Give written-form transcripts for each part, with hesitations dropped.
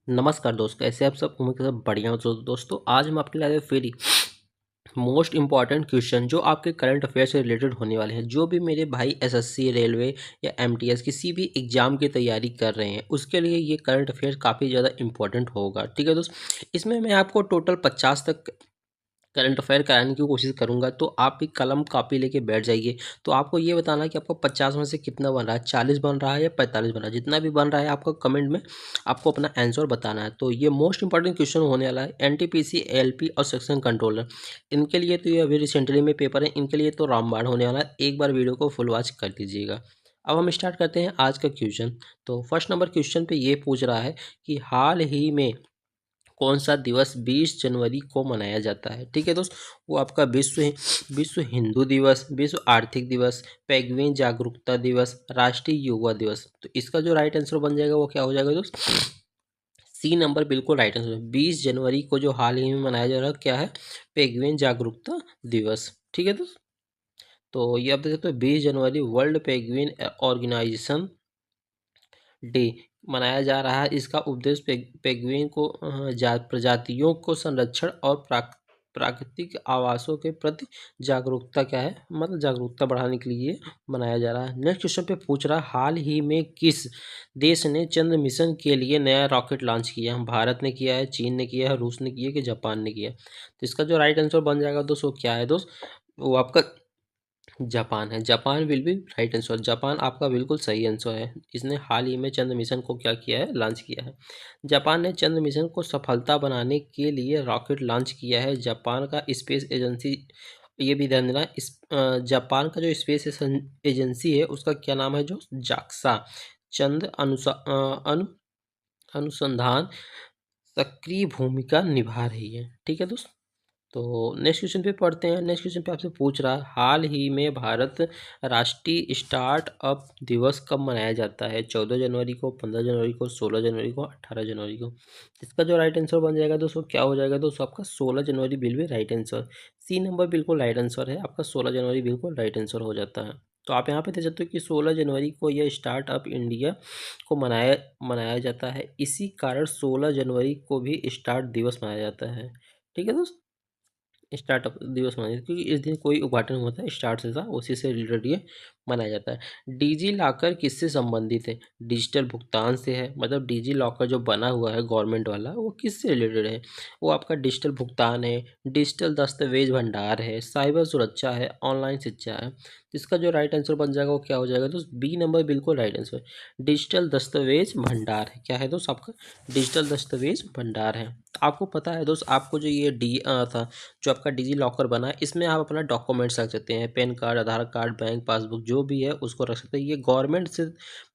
नमस्कार दोस्त, कैसे आप सब? उम्मीद करता हूँ बढ़िया हो। तो दोस्तों, आज हम आपके लिए लाए हैं फिर मोस्ट इंपॉर्टेंट क्वेश्चन जो आपके करंट अफेयर से रिलेटेड होने वाले हैं। जो भी मेरे भाई एसएससी, रेलवे या एमटीएस किसी भी एग्जाम की तैयारी कर रहे हैं, उसके लिए ये करंट अफेयर काफ़ी ज़्यादा इंपॉर्टेंट होगा। ठीक है दोस्त, इसमें मैं आपको टोटल 50 तक करंट अफेयर कराने की कोशिश करूंगा। तो आप भी कलम कापी लेके बैठ जाइए। तो आपको ये बताना है कि आपको 50 में से कितना बन रहा है, 40 बन रहा है या 45 बन रहा है। जितना भी बन रहा है आपको कमेंट में आपको अपना आंसर बताना है। तो ये मोस्ट इंपॉर्टेंट क्वेश्चन होने वाला है। एनटीपीसी, एलपी और सेक्शन कंट्रोलर, इनके लिए तो ये अभी रिसेंटली में पेपर है, इनके लिए तो रामबाण होने वाला है। एक बार वीडियो को फुल वॉच कर लीजिएगा। अब हम स्टार्ट करते हैं आज का क्वेश्चन। तो फर्स्ट नंबर क्वेश्चन पे ये पूछ रहा है कि हाल ही में कौन सा दिवस 20 जनवरी को मनाया जाता है। ठीक है दोस्त, वो आपका विश्व हिंदू दिवस, विश्व आर्थिक दिवस, पेंगुइन जागरूकता दिवस, राष्ट्रीय युवा दिवस। तो इसका जो राइट आंसर बन जाएगा वो क्या हो जाएगा दोस्त? सी नंबर बिल्कुल राइट आंसर है। 20 जनवरी को जो हाल ही में मनाया जा रहा है क्या है? पेंगुइन जागरूकता दिवस। ठीक है दोस्त, तो ये आप देख सकते हो 20 जनवरी वर्ल्ड पेंगुइन ऑर्गेनाइजेशन डे मनाया जा रहा है। इसका उद्देश्य पेंगुइन को प्रजातियों को संरक्षण और प्राकृतिक आवासों के प्रति जागरूकता क्या है, मतलब जागरूकता बढ़ाने के लिए मनाया जा रहा है। नेक्स्ट क्वेश्चन पे पूछ रहा है, हाल ही में किस देश ने चंद्र मिशन के लिए नया रॉकेट लॉन्च किया? भारत ने किया है, चीन ने किया है, रूस ने किया है कि जापान ने किया है? तो इसका जो राइट आंसर बन जाएगा दोस्तों क्या है दोस्त? वो आपका जापान है। Japan will be right answer. Japan आपका बिल्कुल सही आंसर है। इसने हाल ही में चंद्र मिशन को क्या किया है? लॉन्च किया है। जापान ने चंद्र मिशन को सफलता बनाने के लिए रॉकेट लॉन्च किया है। जापान का स्पेस एजेंसी, ये भी ध्यान देना, इस जापान का जो स्पेस एजेंसी है उसका क्या नाम है? जो जाक्सा, चंद्र अनुसंधान सक्रिय भूमिका निभा रही है। ठीक है दोस्त, तो नेक्स्ट क्वेश्चन पे पढ़ते हैं। नेक्स्ट क्वेश्चन पे आपसे पूछ रहा है, हाल ही में भारत राष्ट्रीय स्टार्टअप दिवस कब मनाया जाता है? 14 जनवरी को, 15 जनवरी को, 16 जनवरी को, 18 जनवरी को? इसका जो राइट आंसर बन जाएगा दोस्तों क्या हो जाएगा दोस्तों? आपका 16 जनवरी बिल भी राइट आंसर। सी नंबर बिल्कुल राइट आंसर है आपका। 16 जनवरी बिल्कुल राइट आंसर हो जाता है। तो आप यहाँ पे देख सकते हो कि 16 जनवरी को यह स्टार्टअप इंडिया को मनाया मनाया जाता है। इसी कारण 16 जनवरी को भी स्टार्ट दिवस मनाया जाता है। ठीक है दोस्त, स्टार्टअप दिवस मनाया जाता है क्योंकि इस दिन कोई उद्घाटन होता है स्टार्ट से था, उसी से रिलेटेड ये मनाया जाता है। डिजी लॉकर किससे संबंधित है? डिजिटल भुगतान से है। मतलब डिजी लॉकर जो बना हुआ है गवर्नमेंट वाला, वो किससे रिलेटेड है? वो आपका डिजिटल भुगतान है, डिजिटल दस्तावेज भंडार है, साइबर सुरक्षा है, ऑनलाइन शिक्षा है। तो इसका जो राइट आंसर बन जाएगा वो क्या हो जाएगा दोस्त? बी नंबर बिल्कुल राइट आंसर। डिजिटल दस्तावेज भंडार है। क्या है दोस्त आपका? डिजिटल दस्तावेज भंडार है। आपको पता है दोस्त, आपको जो ये था, जो आपका डिजी लॉकर बना है, इसमें आप अपना डॉक्यूमेंट्स रख सकते हैं। पैन कार्ड, आधार कार्ड, बैंक पासबुक जो भी है उसको रख सकते हैं। ये गवर्नमेंट से,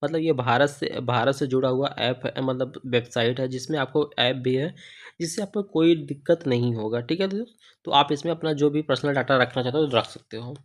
मतलब ये भारत से जुड़ा हुआ ऐप है, मतलब वेबसाइट है जिसमें आपको ऐप भी है, जिससे आपको कोई दिक्कत नहीं होगा। ठीक है दोस्त, तो आप इसमें अपना जो भी पर्सनल डाटा रखना चाहते हो तो रख सकते हो।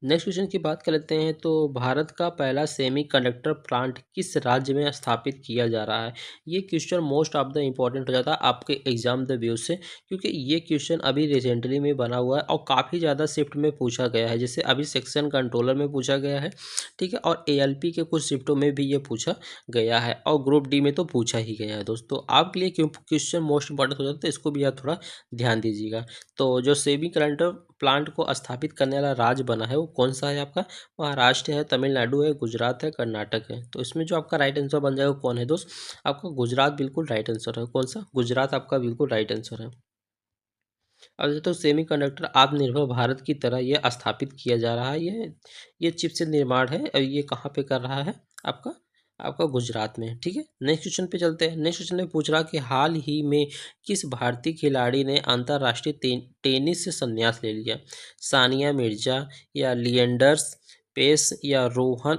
नेक्स्ट क्वेश्चन की बात कर लेते हैं। तो भारत का पहला सेमीकंडक्टर प्लांट किस राज्य में स्थापित किया जा रहा है? ये question most of the important हो जाता है आपके एग्जाम द व्यू से, क्योंकि ये क्वेश्चन अभी रिसेंटली में बना हुआ है और काफ़ी ज़्यादा शिफ्ट में पूछा गया है। जैसे अभी सेक्शन कंट्रोलर में पूछा गया है, ठीक है, और एएलपी के कुछ शिफ्टों में भी ये पूछा गया है, और ग्रुप डी में तो पूछा ही गया है दोस्तों। आपके लिए क्यों क्वेश्चन मोस्ट इंपॉर्टेंट हो जाता है, तो इसको भी आप थोड़ा ध्यान दीजिएगा। तो जो सेमीकंडक्टर प्लांट को स्थापित करने वाला राज्य बना है वो कौन सा है आपका? महाराष्ट्र है, तमिलनाडु है, गुजरात है, कर्नाटक है। तो इसमें जो आपका राइट आंसर बन जाएगा कौन है दोस्त? आपका गुजरात बिल्कुल राइट आंसर है। कौन सा? गुजरात आपका बिल्कुल राइट आंसर है। अब तो सेमीकंडक्टर आत्मनिर्भर भारत की तरह ये स्थापित किया जा रहा है। ये चिप से निर्माण है और ये कहाँ पे कर रहा है? आपका आपका गुजरात में। ठीक है, नेक्स्ट क्वेश्चन पे चलते हैं। नेक्स्ट क्वेश्चन में पूछ रहा कि हाल ही में किस भारतीय खिलाड़ी ने अंतर्राष्ट्रीय टेनिस से संन्यास ले लिया? सानिया मिर्जा, या लिएंडर्स पेस, या रोहन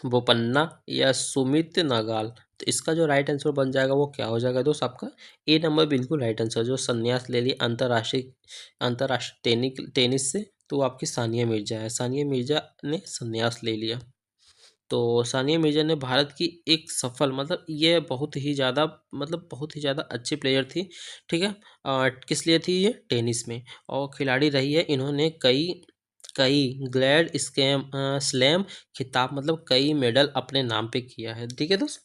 बोपन्ना, या सुमित नागाल? तो इसका जो राइट आंसर बन जाएगा वो क्या हो जाएगा दोस्त? आपका ए नंबर बिल्कुल राइट आंसर। जो संन्यास ले ली अंतर्राष्ट्रीय टेनिस से, तो वो आपकी सानिया मिर्जा है। सानिया मिर्जा ने संन्यास ले लिया। तो सानिया मिर्जा ने भारत की एक सफल, मतलब ये बहुत ही ज़्यादा, मतलब बहुत ही ज़्यादा अच्छी प्लेयर थी। ठीक है, किस लिए थी? ये टेनिस में और खिलाड़ी रही है। इन्होंने कई कई ग्लैड स्लैम खिताब मतलब कई मेडल अपने नाम पे किया है। ठीक है दोस्त,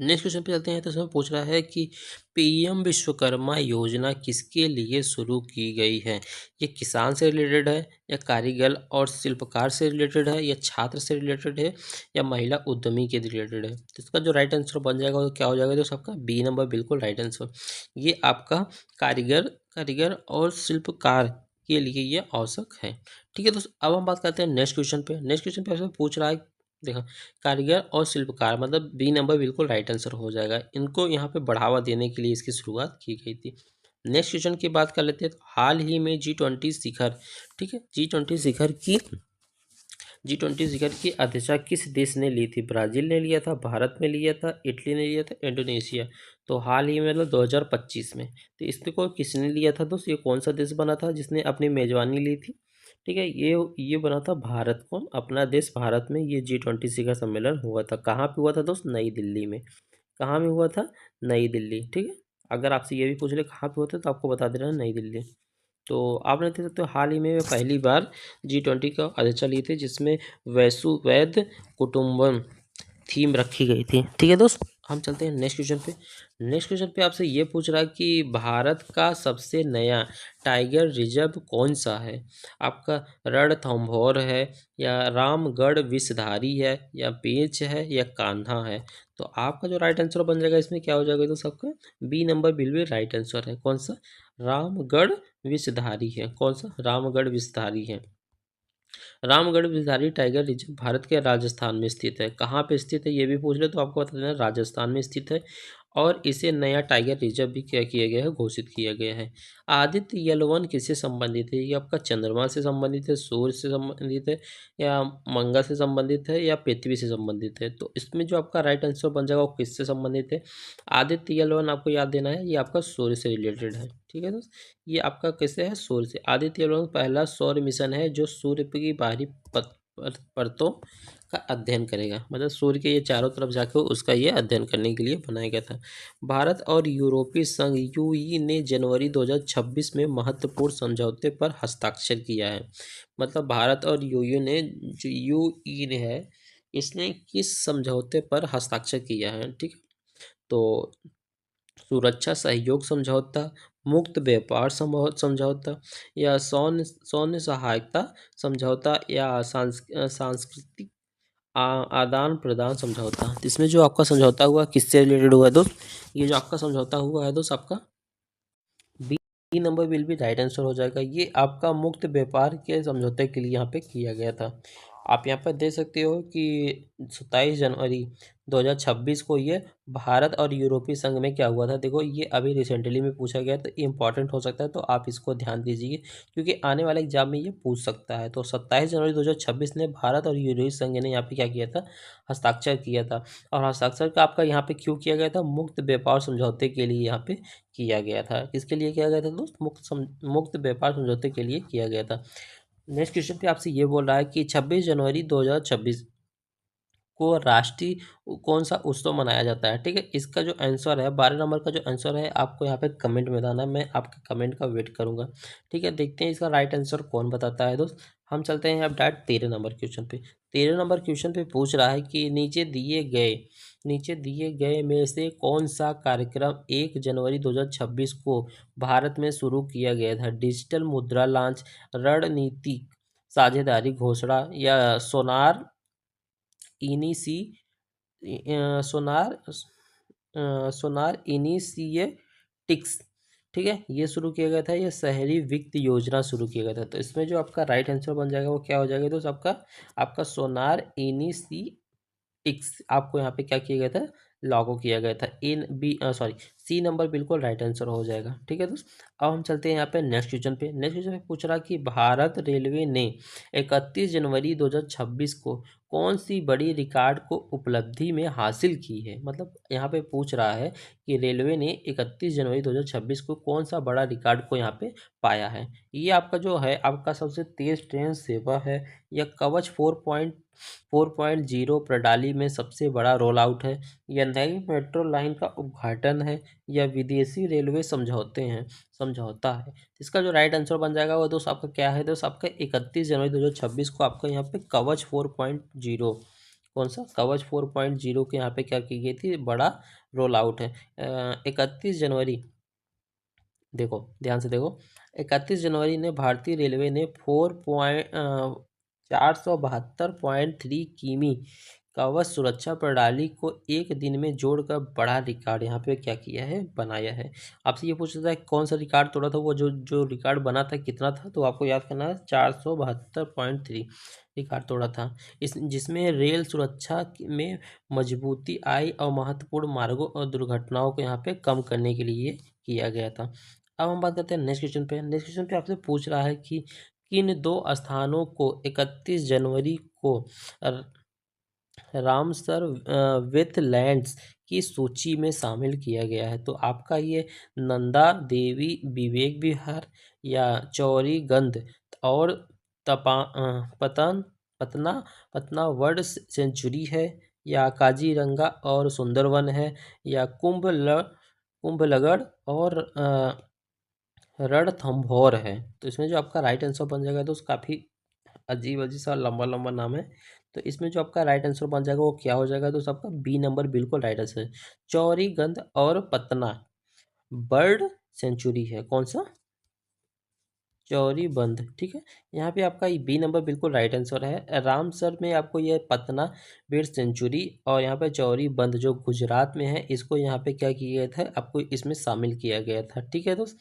नेक्स्ट क्वेश्चन पे चलते हैं। तो इसमें पूछ रहा है कि पीएम विश्वकर्मा योजना किसके लिए शुरू की गई है? ये किसान से रिलेटेड है, या कारीगर और शिल्पकार से रिलेटेड है, या छात्र से रिलेटेड है, या महिला उद्यमी के रिलेटेड है? तो इसका जो राइट आंसर बन जाएगा वो क्या हो जाएगा? तो सबका बी नंबर बिल्कुल राइट आंसर। ये आपका कारीगर कारीगर और शिल्पकार के लिए ये आवश्यक है। ठीक है दोस्तों, अब हम बात करते हैं नेक्स्ट क्वेश्चन पे। नेक्स्ट क्वेश्चन पे आपसे पूछ रहा है, देखा, कारीगर और शिल्पकार मतलब बी नंबर बिल्कुल राइट आंसर हो जाएगा। इनको यहाँ पे बढ़ावा देने के लिए इसकी शुरुआत की गई थी। नेक्स्ट क्वेश्चन की बात कर लेते हैं। तो हाल ही में G20 शिखर, ठीक है, G20 शिखर की अध्यक्षता किस देश ने ली थी? ब्राजील ने लिया था, भारत में लिया था, इटली ने लिया था, इंडोनेशिया? तो हाल ही में मतलब 2025 में। तो इसको किसने लिया था दोस्त? ये कौन सा देश बना था जिसने अपनी मेजबानी ली थी? ठीक है, ये बना था भारत। कौन? अपना देश भारत में ये G20 शिखर सम्मेलन हुआ था। कहाँ पे हुआ था दोस्त? नई दिल्ली में। कहाँ में हुआ था? नई दिल्ली। ठीक है, अगर आपसे ये भी पूछ ले कहाँ पे हुआ था तो आपको बता देना नई दिल्ली। तो आपने देख सकते हो हाल ही में पहली बार G20 का अध्यक्षता ली थी, जिसमें वैश्ववैध कुटुंबम थीम रखी गई थी। ठीक है दोस्त, हम चलते हैं नेक्स्ट क्वेश्चन पे। नेक्स्ट क्वेश्चन पे आपसे ये पूछ रहा है कि भारत का सबसे नया टाइगर रिजर्व कौन सा है? आपका रणथंभौर है, या रामगढ़ विषधारी है, या पेंच है, या कान्हा है? तो आपका जो राइट आंसर बन जाएगा इसमें क्या हो जाएगा? तो सबका बी नंबर बिल्कुल राइट आंसर है। कौन सा? रामगढ़ विषधारी है। कौन सा? रामगढ़ विषधारी है। रामगढ़ विषधारी टाइगर रिजर्व भारत के राजस्थान में स्थित है। कहाँ पे स्थित है ये भी पूछ ले तो आपको बता देना राजस्थान में स्थित है। और इसे नया टाइगर रिजर्व भी क्या किया गया है? घोषित किया गया है। आदित्य एल1 किससे संबंधित है? ये आपका चंद्रमा से संबंधित है, सूर्य से संबंधित है, या मंगल से संबंधित है, या पृथ्वी से संबंधित है? तो इसमें जो आपका राइट आंसर बन जाएगा वो किससे संबंधित है? आदित्य एल1 आपको याद देना है, ये आपका सूर्य से रिलेटेड है। ठीक है दोस्त, ये आपका कैसे है? सूर्य से। आदित्य एल1 पहला सौर मिशन है जो सूर्य की बाहरी परतों का अध्ययन करेगा। मतलब सूर्य के ये चारों तरफ जाकर उसका ये अध्ययन करने के लिए बनाया गया था। भारत और यूरोपीय संघ यूई ने जनवरी 2026 में महत्वपूर्ण समझौते पर हस्ताक्षर किया है। मतलब भारत और यूई ने, जो यूई ने है, इसने किस समझौते पर हस्ताक्षर किया है? ठीक है, तो सुरक्षा सहयोग समझौता, मुक्त व्यापार समझौता, या सौन्य सौन्य सहायता समझौता, या सांस्कृतिक आदान प्रदान समझौता? तो इसमें जो आपका समझौता हुआ किससे रिलेटेड हुआ है दोस्त? ये जो आपका समझौता हुआ है दोस्त, आपका बी नंबर विल भी राइट आंसर हो जाएगा। ये आपका मुक्त व्यापार के समझौते के लिए यहाँ पे किया गया था। आप यहाँ पर देख सकते हो कि 27 जनवरी 2026 को ये भारत और यूरोपीय संघ में क्या हुआ था। देखो ये अभी रिसेंटली में पूछा गया तो ये इंपॉर्टेंट हो सकता है, तो आप इसको ध्यान दीजिए क्योंकि आने वाले एग्जाम में ये पूछ सकता है। तो 27 जनवरी 2026 ने भारत और यूरोपीय संघ ने यहाँ पे क्या किया था? हस्ताक्षर किया था। और हस्ताक्षर का आपका यहाँ पे क्यों किया गया था? मुक्त व्यापार समझौते के लिए यहाँ पे किया गया था। किसके लिए किया गया था दोस्त? मुक्त व्यापार समझौते के लिए किया गया था। नेक्स्ट क्वेश्चन पे आपसे ये बोल रहा है कि 26 जनवरी 2026 को राष्ट्रीय कौन सा उत्सव मनाया जाता है? ठीक है, इसका जो आंसर है 12 नंबर का जो आंसर है आपको यहाँ पे कमेंट में बताना है। मैं आपके कमेंट का वेट करूंगा। ठीक है, देखते हैं इसका राइट आंसर कौन बताता है दोस्त। हम चलते हैं अब डायरेक्ट 13 नंबर क्वेश्चन पे। 13 नंबर क्वेश्चन पे पूछ रहा है कि नीचे दिए गए में से कौन सा कार्यक्रम 1 जनवरी 2026 को भारत में शुरू किया गया था? डिजिटल मुद्रा लॉन्च, रणनीतिक साझेदारी घोषणा, या इनिसी सोनार सोनार इनिशिएटिक्स? ठीक है, ये शुरू किया गया था। ये शहरी वित्त योजना शुरू किया गया था। तो इसमें जो आपका राइट आंसर बन जाएगा वो क्या हो जाएगा? तो आपका आपका सोनार इनिशिएटिक्स आपको यहाँ पे क्या किया गया था? लागू किया गया था। सी नंबर बिल्कुल राइट आंसर हो जाएगा। ठीक है दोस्त, अब हम चलते हैं यहाँ पे नेक्स्ट क्वेश्चन पे। नेक्स्ट क्वेश्चन पे पूछ रहा कि भारत रेलवे ने 31 जनवरी 2026 को कौन सी बड़ी रिकॉर्ड को उपलब्धि में हासिल की है? मतलब यहाँ पे पूछ रहा है कि रेलवे ने 31 जनवरी 2026 को कौन सा बड़ा रिकॉर्ड को यहाँ पे पाया है। ये आपका जो है आपका सबसे तेज ट्रेन सेवा है, या कवच 4 4.0 प्रणाली में सबसे बड़ा रोल आउट है, या नई मेट्रो लाइन का उद्घाटन है, या विदेशी रेलवे समझौता है। इसका जो राइट आंसर बन जाएगा वो दोस्त आपका क्या है दोस्त, आपका 31 जनवरी 2026 को आपका यहाँ पे कवच 4.0, कौन सा कवच 4.0 के यहाँ पे क्या की गई थी, बड़ा रोल आउट है। 31 जनवरी, देखो ध्यान से देखो, 31 जनवरी ने भारतीय रेलवे ने 472.3 किमी कवच सुरक्षा प्रणाली को एक दिन में जोड़कर बड़ा रिकॉर्ड यहाँ पे क्या किया है, बनाया है। आपसे ये पूछ रहा है कौन सा रिकॉर्ड तोड़ा था, वो जो जो रिकॉर्ड बना था कितना था, तो आपको याद करना है 472.3 रिकॉर्ड तोड़ा था। इस जिसमें रेल सुरक्षा में मजबूती आई और महत्वपूर्ण मार्गों और दुर्घटनाओं को यहाँ पे कम करने के लिए किया गया था। अब हम बात करते हैं नेक्स्ट क्वेश्चन पे। नेक्स्ट क्वेश्चन पे आपसे पूछ रहा है कि किन दो स्थानों को 31 जनवरी को रामसर वेथलैंड्स की सूची में शामिल किया गया है। तो आपका ये नंदा देवी विवेक विहार, या चौरीगंद और पतन पतना पतना वर्ल्ड सेंचुरी है, या काजीरंगा और सुंदरवन है, या कुंभलगढ़ और रणथंभौर है। तो इसमें जो आपका राइट आंसर बन जाएगा तो काफ़ी अजीब अजीब सा लंबा लंबा नाम है। तो इसमें जो आपका राइट आंसर बन जाएगा वो क्या हो जाएगा, तो सबका बी नंबर बिल्कुल राइट आंसर है। चौरीगंद और पतना बर्ड सेंचुरी है, कौन सा, चौरीबंद, ठीक है। यहाँ पे आपका बी नंबर बिल्कुल राइट आंसर है। रामसर में आपको ये पतना बर्ड सेंचुरी और यहाँ पे चौरीबंद जो गुजरात में है, इसको यहाँ पे क्या किया गया था, आपको इसमें शामिल किया गया था, ठीक है दोस्त,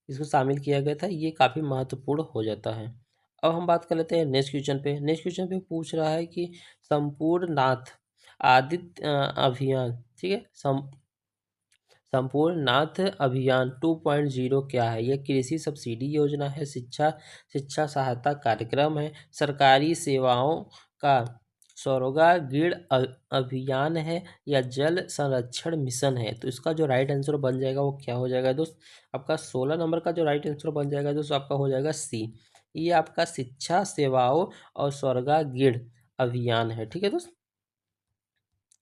इसको शामिल किया गया था, ये काफ़ी महत्वपूर्ण हो जाता है। अब हम बात कर लेते हैं नेक्स्ट क्वेश्चन पे। नेक्स्ट क्वेश्चन पे पूछ रहा है कि संपूर्ण नाथ आदित्य अभियान, ठीक है, संपूर्ण नाथ अभियान 2.0 क्या है? यह कृषि सब्सिडी योजना है, शिक्षा शिक्षा सहायता कार्यक्रम है, सरकारी सेवाओं का स्वरोजगार अभियान है, या जल संरक्षण मिशन है। तो इसका जो राइट आंसर बन जाएगा वो क्या हो जाएगा दोस्त, आपका 16 नंबर का जो राइट आंसर बन जाएगा दोस्त आपका हो जाएगा सी। ये आपका शिक्षा सेवाओं और स्वरोजगार अभियान है, ठीक है दोस्त।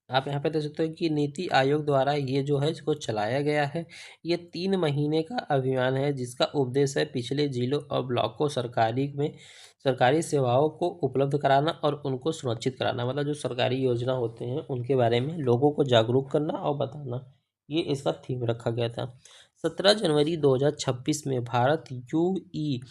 आप यहाँ पे देख सकते हो कि नीति आयोग द्वारा ये जो है इसको चलाया गया है। ये 3 महीने का अभियान है जिसका उद्देश्य है पिछले जिलों और ब्लॉकों सरकारी सेवाओं को उपलब्ध कराना और उनको सुरक्षित कराना, मतलब जो सरकारी योजना होते हैं उनके बारे में लोगों को जागरूक करना और बताना, ये इसका थीम रखा गया था। 17 जनवरी 2026 में भारत यूई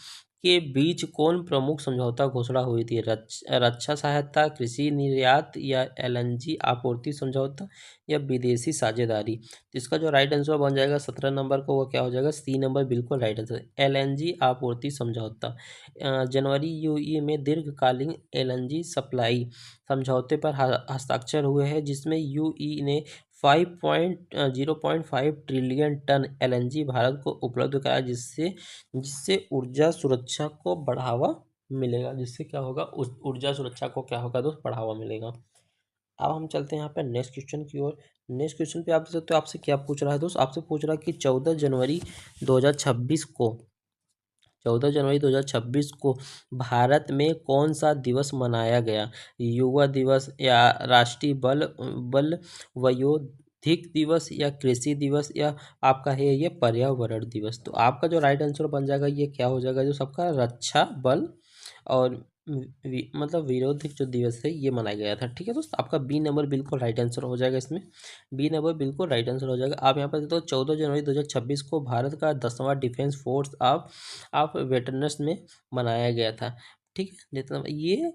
के बीच कौन प्रमुख समझौता घोषणा हुई थी, रक्षा सहायता, कृषि निर्यात, या एलएनजी आपूर्ति समझौता, या विदेशी साझेदारी। तो इसका जो राइट आंसर बन जाएगा 17 नंबर को वो क्या हो जाएगा, सी नंबर बिल्कुल राइट आंसर, एलएनजी आपूर्ति समझौता। जनवरी यूई में दीर्घकालीन एलएनजी सप्लाई समझौते पर हस्ताक्षर हुए हैं, जिसमें यूई ने 0.5 ट्रिलियन टन एलएनजी भारत को उपलब्ध कराया, जिससे जिससे ऊर्जा सुरक्षा को बढ़ावा मिलेगा, जिससे क्या होगा, उस ऊर्जा सुरक्षा को क्या होगा दोस्त, बढ़ावा मिलेगा। अब हम चलते हैं यहाँ पे नेक्स्ट क्वेश्चन की ओर। नेक्स्ट क्वेश्चन पे आप देख सकते हो आपसे क्या पूछ रहा है दोस्त, आपसे पूछ रहा है कि 14 जनवरी 2026 को भारत में कौन सा दिवस मनाया गया, युवा दिवस, या राष्ट्रीय बल वयोधिक दिवस, या कृषि दिवस, या आपका है ये पर्यावरण दिवस। तो आपका जो राइट आंसर बन जाएगा ये क्या हो जाएगा, जो सबका रक्षा बल और मतलब विरोधिक जो दिवस है ये मनाया गया था, ठीक है दोस्त। आपका बी नंबर बिल्कुल राइट आंसर हो जाएगा, इसमें बी नंबर बिल्कुल राइट आंसर हो जाएगा। आप यहाँ पर देखो 14 जनवरी 2026 को भारत का 10वां डिफेंस फोर्स ऑफ वेटरन्स में मनाया गया था, ठीक है। जितना ये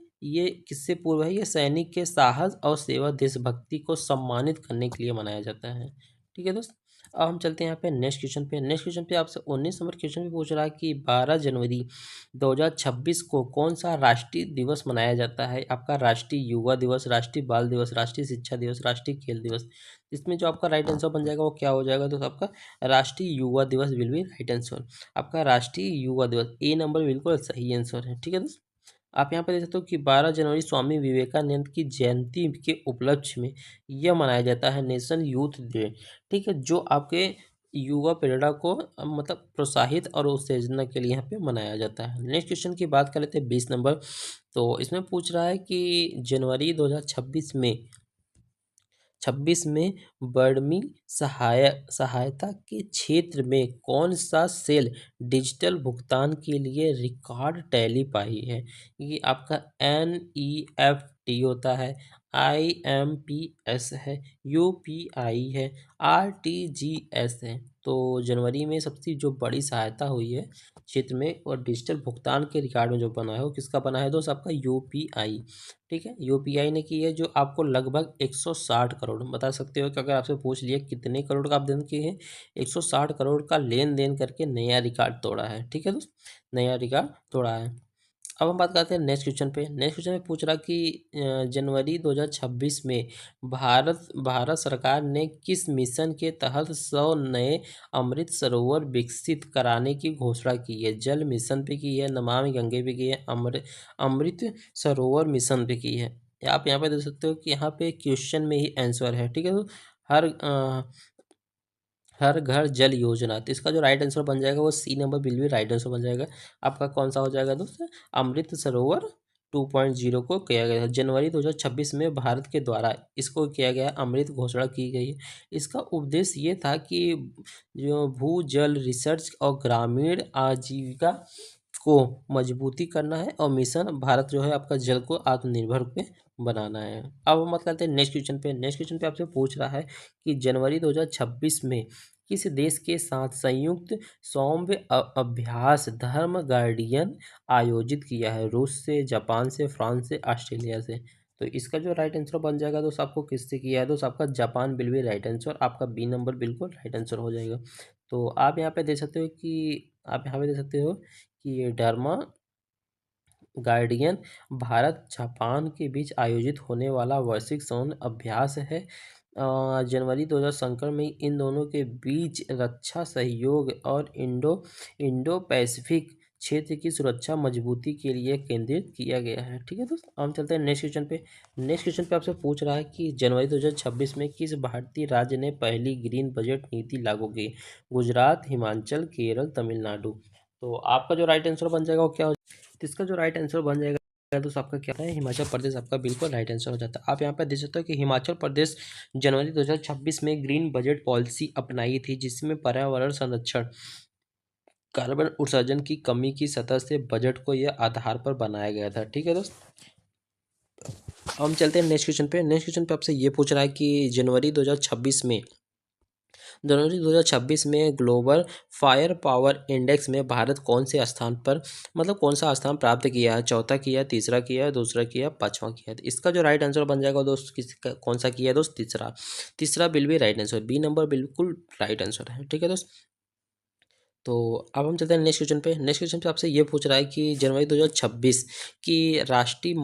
किससे पूर्व है, ये सैनिक के साहस और सेवा देशभक्ति को सम्मानित करने के लिए मनाया जाता है, ठीक है दोस्त। अब हम चलते हैं यहाँ पे नेक्स्ट क्वेश्चन पे। नेक्स्ट क्वेश्चन पे आपसे 19 नंबर क्वेश्चन पे पूछ रहा है कि 12 जनवरी 2026 को कौन सा राष्ट्रीय दिवस मनाया जाता है, आपका राष्ट्रीय युवा दिवस, राष्ट्रीय बाल दिवस, राष्ट्रीय शिक्षा दिवस, राष्ट्रीय खेल दिवस। इसमें जो आपका राइट आंसर बन जाएगा वो क्या हो जाएगा, तो आपका राष्ट्रीय युवा दिवस विल बी राइट आंसर। आपका राष्ट्रीय युवा दिवस ए नंबर बिल्कुल सही आंसर है, ठीक है दोस्त। आप यहाँ पे देख सकते हो कि 12 जनवरी स्वामी विवेकानंद की जयंती के उपलक्ष्य में यह मनाया जाता है नेशन यूथ डे, ठीक है। जो आपके युवा प्रेरणा को मतलब प्रोत्साहित और उत्तेजना के लिए यहाँ पे मनाया जाता है। नेक्स्ट क्वेश्चन की बात कर लेते हैं 20 नंबर। तो इसमें पूछ रहा है कि जनवरी 2026 में बर्मी सहायता के क्षेत्र में कौन सा सेल डिजिटल भुगतान के लिए रिकॉर्ड टैली पाई है। ये आपका NEFT होता है, IMPS है, UPI है, RTGS है। तो जनवरी में सबसे जो बड़ी सहायता हुई है क्षेत्र में और डिजिटल भुगतान के रिकॉर्ड में जो बना है वो किसका बना है दोस्त, आपका UPI। ठीक है, यूपीआई ने की है, जो आपको लगभग 160 करोड़, बता सकते हो कि अगर आपसे पूछ लिया कितने करोड़ का आप दिन किए हैं, 160 करोड़ का लेन देन करके नया रिकॉर्ड तोड़ा है। ठीक है दोस्त, नया रिकॉर्ड तोड़ा है। अब हम बात करते हैं नेक्स्ट क्वेश्चन पे। नेक्स्ट क्वेश्चन में पूछ रहा कि जनवरी 2026 में भारत भारत सरकार ने किस मिशन के तहत 100 नए अमृत सरोवर विकसित कराने की घोषणा की है। जल मिशन पे की है, नमामि गंगे पे की है, अमृत सरोवर मिशन पे की है। आप यहाँ पे देख सकते हो कि यहाँ पे क्वेश्चन में ही आंसर है। ठीक है, तो हर घर जल योजना, तो इसका जो राइट आंसर बन जाएगा वो C नंबर बिल्कुल राइट आंसर बन जाएगा। आपका कौन सा हो जाएगा दोस्त, अमृत सरोवर 2.0 को किया गया है जनवरी 2026 में भारत के द्वारा इसको किया गया, अमृत घोषणा की गई है। इसका उद्देश्य ये था कि जो भू जल रिसर्च और ग्रामीण आजीविका को मजबूती करना है और मिशन भारत जो है आपका जल को आत्मनिर्भर पे बनाना है। अब हम बात करते हैं नेक्स्ट क्वेश्चन पे। नेक्स्ट क्वेश्चन पे आपसे पूछ रहा है कि जनवरी 2026 में किस देश के साथ संयुक्त सौम्य अभ्यास धर्म गार्डियन आयोजित किया है। रूस से, जापान से, फ्रांस से, ऑस्ट्रेलिया से। तो इसका जो राइट आंसर बन जाएगा दोस्त, आपको किससे किया है दोस्त, आपका जापान बिल्कुल राइट आंसर, आपका बी नंबर बिल्कुल राइट आंसर हो जाएगा। तो आप यहाँ पे देख सकते हो कि आप यहाँ पे देख सकते हो कि ये डर्मा गार्डियन भारत जापान के बीच आयोजित होने वाला वैश्विक सौर अभ्यास है। जनवरी 2000 संकर में इन दोनों के बीच रक्षा सहयोग और इंडो पैसिफिक क्षेत्र की सुरक्षा मजबूती के लिए केंद्रित किया गया है। ठीक है दोस्त, हम चलते हैं नेक्स्ट क्वेश्चन पे। नेक्स्ट क्वेश्चन पे आपसे पूछ रहा है कि जनवरी 2026 में किस भारतीय राज्य ने पहली ग्रीन बजट नीति लागू की। गुजरात, हिमाचल, केरल, तमिलनाडु। तो आपका जो राइट आंसर बन जाएगा वो क्या हो, तो इसका जो राइट आंसर बन जाएगा तो आपका क्या है, हिमाचल प्रदेश आपका बिल्कुल राइट आंसर हो जाता है। आप यहाँ पर देख सकते हो कि हिमाचल प्रदेश जनवरी 2026 में ग्रीन बजट पॉलिसी अपनाई थी, जिसमें पर्यावरण संरक्षण, कार्बन उत्सर्जन की कमी की सतह से बजट को यह आधार पर बनाया गया था। ठीक है दोस्त, हम चलते हैं नेक्स्ट क्वेश्चन पे। नेक्स्ट क्वेश्चन पे आपसे ये पूछ रहा है कि जनवरी 2026 में ग्लोबल फायर पावर इंडेक्स में भारत कौन से स्थान पर, मतलब कौन सा स्थान प्राप्त किया है। चौथा किया, तीसरा किया, दूसरा किया, पांचवा किया। तो इसका जो राइट आंसर बन जाएगा दोस्त, किसका कौन सा किया है दोस्त, तीसरा। तीसरा बिल्कुल राइट आंसर, बी नंबर बिल्कुल राइट आंसर है। ठीक है दोस्त, तो अब हम चलते हैं नेक्स्ट क्वेश्चन पे। नेक्स्ट क्वेश्चन पे आपसे ये पूछ रहा है कि जनवरी 2026 की राष्ट्रीय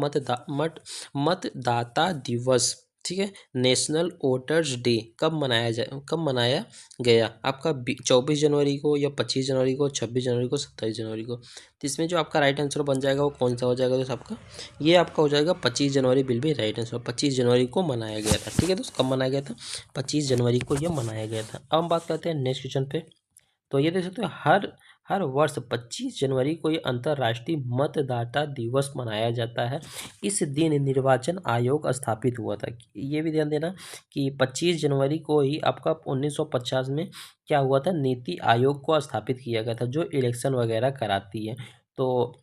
मतदाता दिवस, ठीक है, नेशनल वोटर्स डे कब मनाया गया। आपका 24 जनवरी को या 25 जनवरी को, 26 जनवरी को, 27 जनवरी को। तो इसमें जो आपका राइट आंसर बन जाएगा वो कौन सा हो जाएगा दोस्त, आपका ये आपका हो जाएगा 25 जनवरी, बिल्कुल राइट आंसर, 25 जनवरी को मनाया गया था। ठीक है दोस्त, कब मनाया गया था, 25 जनवरी को यह मनाया गया था। अब हम बात करते हैं नेक्स्ट क्वेश्चन पे। तो ये देख सकते हो हर हर वर्ष 25 जनवरी को ये अंतर्राष्ट्रीय मतदाता दिवस मनाया जाता है। इस दिन निर्वाचन आयोग स्थापित हुआ था। ये भी ध्यान देना कि 25 जनवरी को ही आपका 1950 में क्या हुआ था, नीति आयोग को स्थापित किया गया था, जो इलेक्शन वगैरह कराती है। तो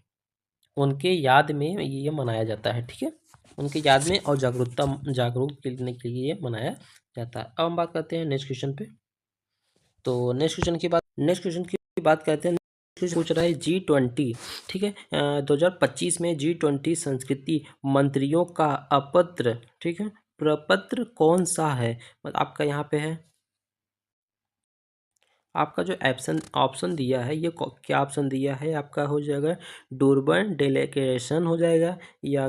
उनके याद में ये मनाया जाता है। ठीक है, उनके याद में और जागरूक करने के लिए ये मनाया जाता है। अब हम बात करते हैं नेक्स्ट क्वेश्चन पे। तो नेक्स्ट क्वेश्चन की बात करते हैं। पूछ रहा है G20, ठीक है, 2025 में G20 संस्कृति मंत्रियों का अपत्र, ठीक है, प्रपत्र कौन सा है। मतलब आपका यहाँ पे है, आपका जो ऑप्शन दिया है ये क्या ऑप्शन दिया है, आपका हो जाएगा डुरबन डेलेगेशन हो जाएगा, या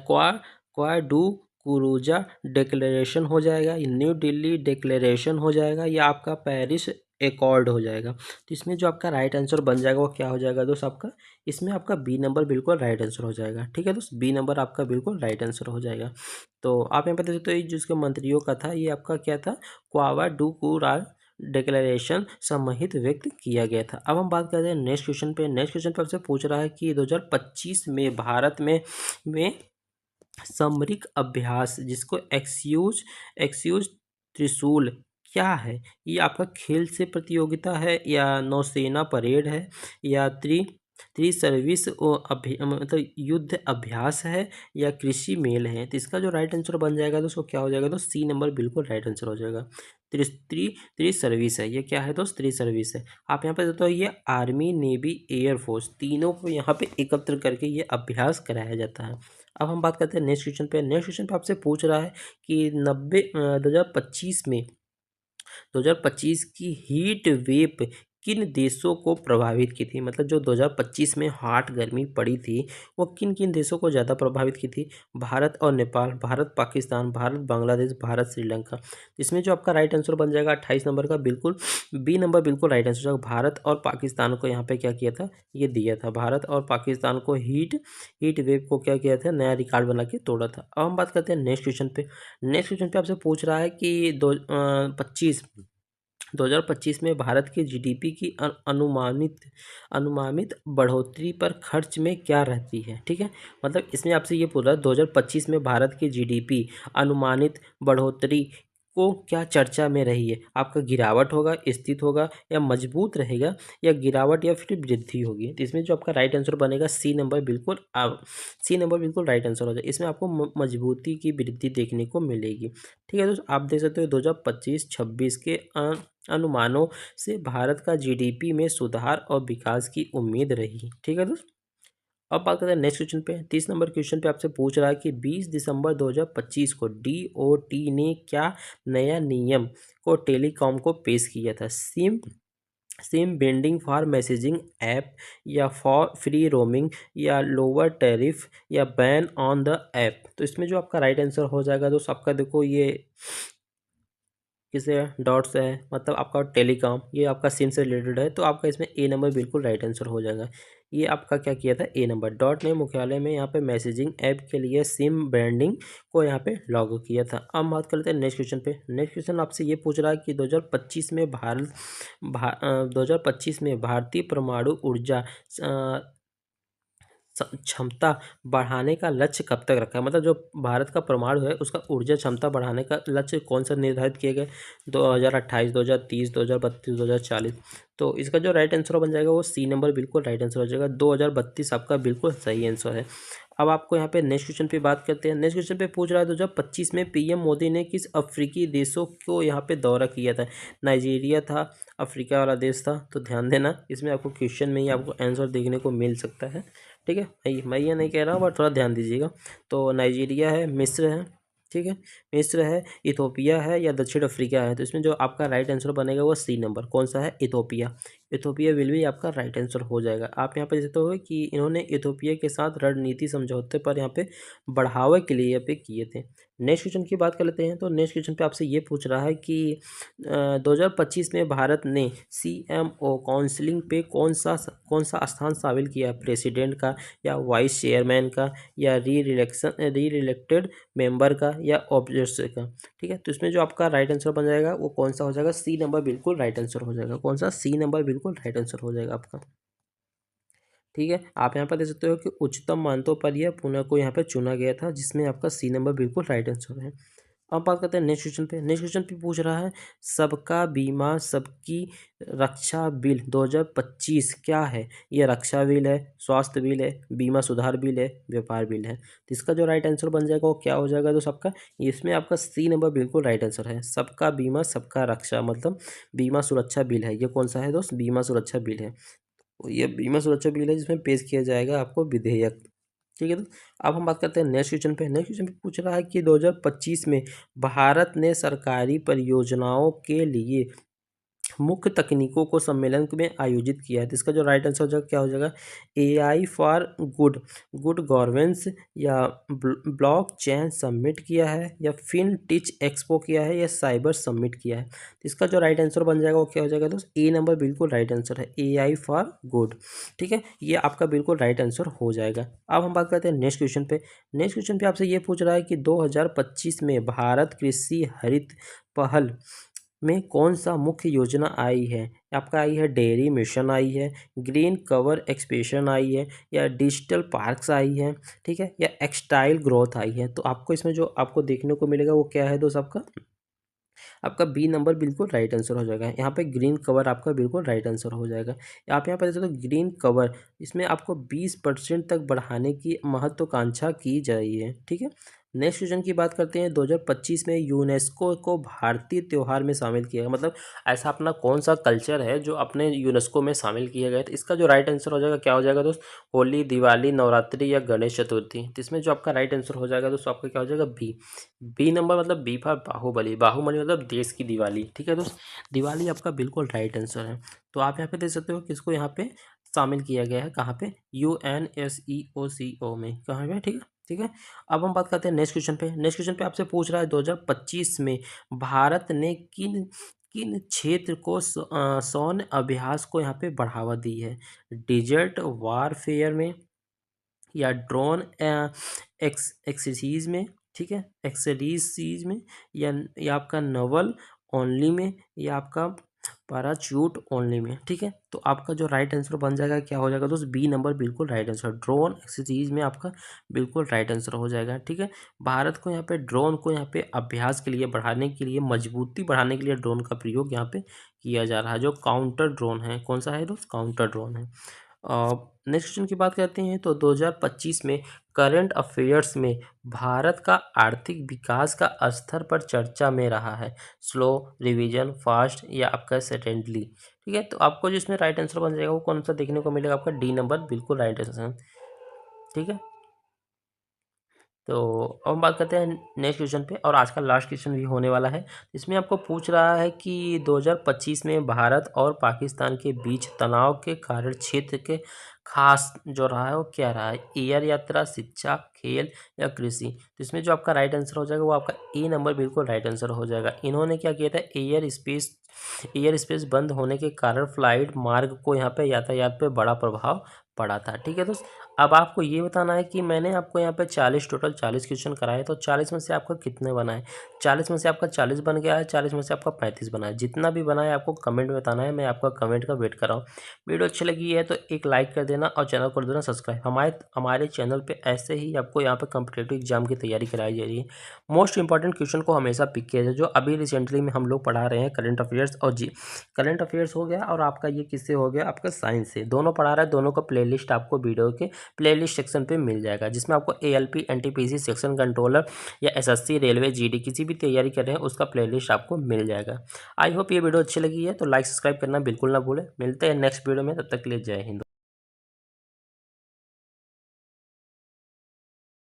क्वाडू कुरुजा डिक्लेरेशन हो जाएगा, या न्यू दिल्ली डिक्लेरेशन हो जाएगा, या आपका पेरिस एकॉर्ड हो जाएगा। तो इसमें जो आपका राइट आंसर बन जाएगा वो क्या हो जाएगा दोस्त, आपका इसमें आपका बी नंबर बिल्कुल राइट आंसर हो जाएगा। ठीक है दोस्त, बी नंबर आपका बिल्कुल राइट आंसर हो जाएगा। तो आप यहाँ पे देख सकते हो जिसके मंत्रियों का था ये आपका क्या था, क्वावा डू कुरा डिक्लेरेशन सम्महित व्यक्त किया गया था। अब हम बात करते हैं नेक्स्ट क्वेश्चन पे। नेक्स्ट क्वेश्चन पर आपसे पूछ रहा है कि 2025 में भारत में सामरिक अभ्यास जिसको एक्सयूज त्रिशूल क्या है? ये आपका खेल से प्रतियोगिता है या नौसेना परेड है या त्रि सर्विस मतलब युद्ध अभ्यास है या कृषि मेल है? तो इसका जो राइट आंसर बन जाएगा तो उसको क्या हो जाएगा, तो सी नंबर बिल्कुल राइट आंसर हो जाएगा। त्रि त्रि त्रि सर्विस है, ये क्या है दोस्त, त्रि सर्विस है। आप यहाँ पे देखते हो ये आर्मी नेवी एयरफोर्स तीनों को यहाँ पे एकत्र करके ये अभ्यास कराया जाता है। अब हम बात करते हैं नेक्स्ट क्वेश्चन पे। नेक्स्ट क्वेश्चन पे आपसे पूछ रहा है कि 2025 की हीट वेव किन देशों को प्रभावित की थी? मतलब जो 2025 में हॉट गर्मी पड़ी थी वो किन किन देशों को ज़्यादा प्रभावित की थी? भारत और नेपाल, भारत पाकिस्तान, भारत बांग्लादेश, भारत श्रीलंका। इसमें जो आपका राइट आंसर बन जाएगा 28 नंबर का बिल्कुल बी नंबर बिल्कुल राइट आंसर होगा। भारत और पाकिस्तान को यहाँ पे क्या किया था, ये दिया था। भारत और पाकिस्तान को हीट वेव को क्या किया था, नया रिकॉर्ड बना के तोड़ा था। अब हम बात करते हैं नेक्स्ट क्वेश्चन पे। नेक्स्ट क्वेश्चन पे आपसे पूछ रहा है कि 2025 में भारत के जीडीपी की अनुमानित बढ़ोतरी पर खर्च में क्या रहती है? ठीक है, मतलब इसमें आपसे ये पूछ रहा है 2025 में भारत की जीडीपी अनुमानित बढ़ोतरी को क्या चर्चा में रही है? आपका गिरावट होगा, स्थित होगा या मजबूत रहेगा या गिरावट या फिर वृद्धि होगी? तो इसमें जो आपका राइट आंसर बनेगा सी नंबर बिल्कुल राइट आंसर हो जाएगा। इसमें आपको मजबूती की वृद्धि देखने को मिलेगी। ठीक है दोस्तों, आप देख सकते हो 2025-26 के अनुमानों से भारत का जीडीपी में सुधार और विकास की उम्मीद रही। ठीक है दोस्तों, अब बात करते हैं नेक्स्ट क्वेश्चन पे। 30 नंबर क्वेश्चन पे आपसे पूछ रहा है कि 20 दिसंबर 2025 को डीओटी ने क्या नया नियम को टेलीकॉम को पेश किया था? SIM bending for messaging app या फॉर फ्री रोमिंग या लोअर टैरिफ या बैन ऑन द ऐप। तो इसमें जो आपका राइट आंसर हो जाएगा दोस्त, आपका देखो ये किसे डॉट्स है, मतलब आपका टेलीकॉम, ये आपका सिम से रिलेटेड है, तो आपका इसमें ए नंबर बिल्कुल राइट आंसर हो जाएगा। ये आपका क्या किया था, ए नंबर। डॉट ने मुख्यालय में यहाँ पे मैसेजिंग ऐप के लिए सिम ब्रांडिंग को यहाँ पे लागू किया था। अब हम बात करते हैं नेक्स्ट क्वेश्चन पे। नेक्स्ट क्वेश्चन आपसे ये पूछ रहा है कि 2025 में भारतीय परमाणु ऊर्जा क्षमता बढ़ाने का लक्ष्य कब तक रखा है? मतलब जो भारत का परमाणु है उसका ऊर्जा क्षमता बढ़ाने का लक्ष्य कौन सा निर्धारित किए गए? 2028, 2030, 2032, 2040। तो इसका जो राइट आंसर बन जाएगा वो सी नंबर बिल्कुल राइट आंसर हो जाएगा। 2032 आपका बिल्कुल सही आंसर है। अब आपको यहाँ पे नेक्स्ट क्वेश्चन पे बात करते हैं। नेक्स्ट क्वेश्चन पे पूछ रहा है 2025 में पीएम मोदी ने किस अफ्रीकी देशों को यहाँ पे दौरा किया था? नाइजीरिया था, अफ्रीका वाला देश था। तो ध्यान देना, इसमें आपको क्वेश्चन में ही आपको आंसर देखने को मिल सकता है। ठीक है, मैं ये नहीं कह रहा हूँ बट थोड़ा ध्यान दीजिएगा। तो नाइजीरिया है, मिस्र है, ठीक है, मिस्र है, इथोपिया है या दक्षिण अफ्रीका है। तो इसमें जो आपका राइट आंसर बनेगा वो सी नंबर, कौन सा है, इथोपिया। इथोपिया विल भी आपका राइट आंसर हो जाएगा। आप यहाँ पे देखते हो कि इन्होंने इथोपिया के साथ रणनीति समझौते पर यहाँ पे बढ़ावे के लिए यहाँ पे किए थे। नेक्स्ट क्वेश्चन की बात कर लेते हैं। तो नेक्स्ट क्वेश्चन पे आपसे ये पूछ रहा है कि 2025 में भारत ने CMO काउंसिलिंग पे कौन सा स्थान शामिल किया? प्रेसिडेंट का या वाइस चेयरमैन का या री इलेक्टेड मेंबर का या ऑब्जर्वर का? ठीक है, तो इसमें जो आपका राइट आंसर बन जाएगा वो कौन सा हो जाएगा? सी नंबर बिल्कुल राइट आंसर हो जाएगा। कौन सा? सी नंबर बिल्कुल राइट आंसर हो जाएगा आपका। ठीक है, आप यहाँ पर देख सकते हो कि उच्चतम मानकों पर यह पुणे को यहाँ पे चुना गया था, जिसमें आपका सी नंबर बिल्कुल राइट आंसर है। अब बात करते हैं नेक्स्ट क्वेश्चन पे। नेक्स्ट क्वेश्चन पे पूछ रहा है सबका बीमा सबकी रक्षा बिल 2025 क्या है? ये रक्षा बिल है, स्वास्थ्य बिल है, बीमा सुधार बिल है, व्यापार बिल है। तो इसका जो राइट आंसर बन जाएगा वो क्या हो जाएगा? तो सबका, इसमें आपका सी नंबर बिल्कुल राइट आंसर है। सबका बीमा सबका रक्षा मतलब बीमा सुरक्षा बिल है। ये कौन सा है दोस्त? बीमा सुरक्षा बिल है। ये बीमा सुरक्षा बिल है जिसमें पेश किया जाएगा आपको विधेयक। ठीक है, तो अब हम बात करते हैं नेक्स्ट क्वेश्चन पे। नेक्स्ट क्वेश्चन पे पूछ रहा है कि 2025 में भारत ने सरकारी परियोजनाओं के लिए मुख्य तकनीकों को सम्मेलन में आयोजित किया है। तो इसका जो राइट आंसर हो जाएगा क्या हो जाएगा? AI फॉर गुड गवर्नेंस या ब्लॉक चेन सबमिट किया है या फिन टीच एक्सपो किया है या साइबर सबमिट किया है। तो इसका जो राइट आंसर बन जाएगा वो क्या हो जाएगा दोस्त? ए नंबर बिल्कुल राइट आंसर है, AI फॉर गुड। ठीक है, ये आपका बिल्कुल राइट आंसर हो जाएगा। अब हम बात करते हैं नेक्स्ट क्वेश्चन पे। नेक्स्ट क्वेश्चन पे आपसे ये पूछ रहा है कि 2025 में भारत कृषि हरित पहल में कौन सा मुख्य योजना आई है? आपका आई है डेयरी मिशन आई है, ग्रीन कवर एक्सपेंशन आई है, या डिजिटल पार्क्स आई है, ठीक है, या एक्सटाइल ग्रोथ आई है। तो आपको इसमें जो आपको देखने को मिलेगा वो क्या है दोस्त? आपका आपका बी नंबर बिल्कुल राइट आंसर हो जाएगा। यहाँ पे ग्रीन कवर आपका बिल्कुल राइट आंसर हो जाएगा। आप यहाँ पर देख सकते हो ग्रीन कवर, इसमें आपको 20% तक बढ़ाने की महत्वाकांक्षा की जा रही है, ठीक है। नेक्स्ट क्वेश्चन की बात करते हैं। 2025 में यूनेस्को को भारतीय त्योहार में शामिल किया गया, मतलब ऐसा अपना कौन सा कल्चर है जो अपने यूनेस्को में शामिल किया गया है? तो इसका जो राइट आंसर हो जाएगा क्या हो जाएगा दोस्त? होली, दिवाली, नवरात्रि या गणेश चतुर्थी। तो इसमें जो आपका राइट आंसर हो जाएगा दोस्तों आपका क्या हो जाएगा? बी। बी नंबर मतलब बी फॉर बाहुबली। बाहुबली मतलब देश की दिवाली, ठीक है दोस्त। दिवाली आपका बिल्कुल राइट आंसर है। तो आप यहाँ पे देख सकते हो किसको यहाँ पे शामिल किया गया है, कहाँ पे? UNESCO में, कहाँ पे? ठीक है, ठीक है। अब हम बात करते हैं नेक्स्ट क्वेश्चन पे। नेक्स्ट क्वेश्चन पे आपसे पूछ रहा है 2025 में भारत ने किन किन क्षेत्र को सैन्य अभ्यास को यहाँ पे बढ़ावा दी है? डिजर्ट वारफेयर में, या ड्रोन एक्सरसाइज में, ठीक है, एक्सरसाइज में, या आपका नवल ओनली में, या आपका पैराचूट ओनली में, ठीक है। तो आपका जो राइट आंसर बन जाएगा क्या हो जाएगा दोस्त? बी नंबर बिल्कुल राइट आंसर। ड्रोन एक्सरसाइज में आपका बिल्कुल राइट आंसर हो जाएगा, ठीक है। भारत को यहाँ पे ड्रोन को यहाँ पे अभ्यास के लिए बढ़ाने के लिए, मजबूती बढ़ाने के लिए ड्रोन का प्रयोग यहाँ पे किया जा रहा है, जो काउंटर ड्रोन है। कौन सा है दोस्त? काउंटर ड्रोन है। नेक्स्ट क्वेश्चन की बात करते हैं। तो 2025 में करंट अफेयर्स में भारत का आर्थिक विकास का स्तर पर चर्चा में रहा है। स्लो, रिवीजन, फास्ट, या आपका सेकेंडली, ठीक है। तो आपको जो इसमें राइट आंसर बन जाएगा वो कौन सा देखने को मिलेगा? आपका डी नंबर बिल्कुल राइट आंसर, ठीक है। तो अब हम बात करते हैं नेक्स्ट क्वेश्चन पे, और आज का लास्ट क्वेश्चन भी होने वाला है। इसमें आपको पूछ रहा है कि 2025 में भारत और पाकिस्तान के बीच तनाव के कारण क्षेत्र के खास जो रहा है वो क्या रहा है? एयर यात्रा, शिक्षा, खेल, या कृषि। तो इसमें जो आपका राइट आंसर हो जाएगा वो आपका ए नंबर बिल्कुल राइट आंसर हो जाएगा। इन्होंने क्या किया था? एयर स्पेस बंद होने के कारण फ्लाइट मार्ग को यहाँ पे यातायात पे बड़ा प्रभाव पड़ा था, ठीक है दोस्त। अब आपको ये बताना है कि मैंने आपको यहाँ पे 40 टोटल 40 क्वेश्चन कराए, तो 40 में से आपका कितने बना है? 40 में से आपका 40 बन गया है, 40 में से आपका 35 बना है। जितना भी बना है आपको कमेंट में बताना है, मैं आपका कमेंट का वेट कर रहा हूँ। वीडियो अच्छी लगी है तो एक लाइक कर देना और चैनल को कर देना सब्सक्राइब। हमारे चैनल पर ऐसे ही आपको यहाँ पर कॉम्पिटेटिव एग्जाम की तैयारी कराई जा रही है। मोस्ट इंपॉर्टेंट क्वेश्चन को हमेशा पिक किया जाए, जो अभी रिसेंटली में हम लोग पढ़ा रहे हैं करंट अफेयर्स और करंट अफेयर्स हो गया, और आपका ये किससे हो गया? आपका साइंस से। दोनों पढ़ा रहा है, दोनों का प्लेलिस्ट आपको वीडियो के प्लेलिस्ट सेक्शन पे मिल जाएगा, जिसमें आपको एएलपी, एनटीपीसी, सेक्शन कंट्रोलर, या एसएससी, रेलवे, जीडी किसी भी तैयारी कर रहे हैं उसका प्लेलिस्ट आपको मिल जाएगा। आई होप ये वीडियो अच्छी लगी है तो लाइक सब्सक्राइब करना बिल्कुल ना भूलें। मिलते हैं नेक्स्ट वीडियो में, तब तक के लिए जय हिंद।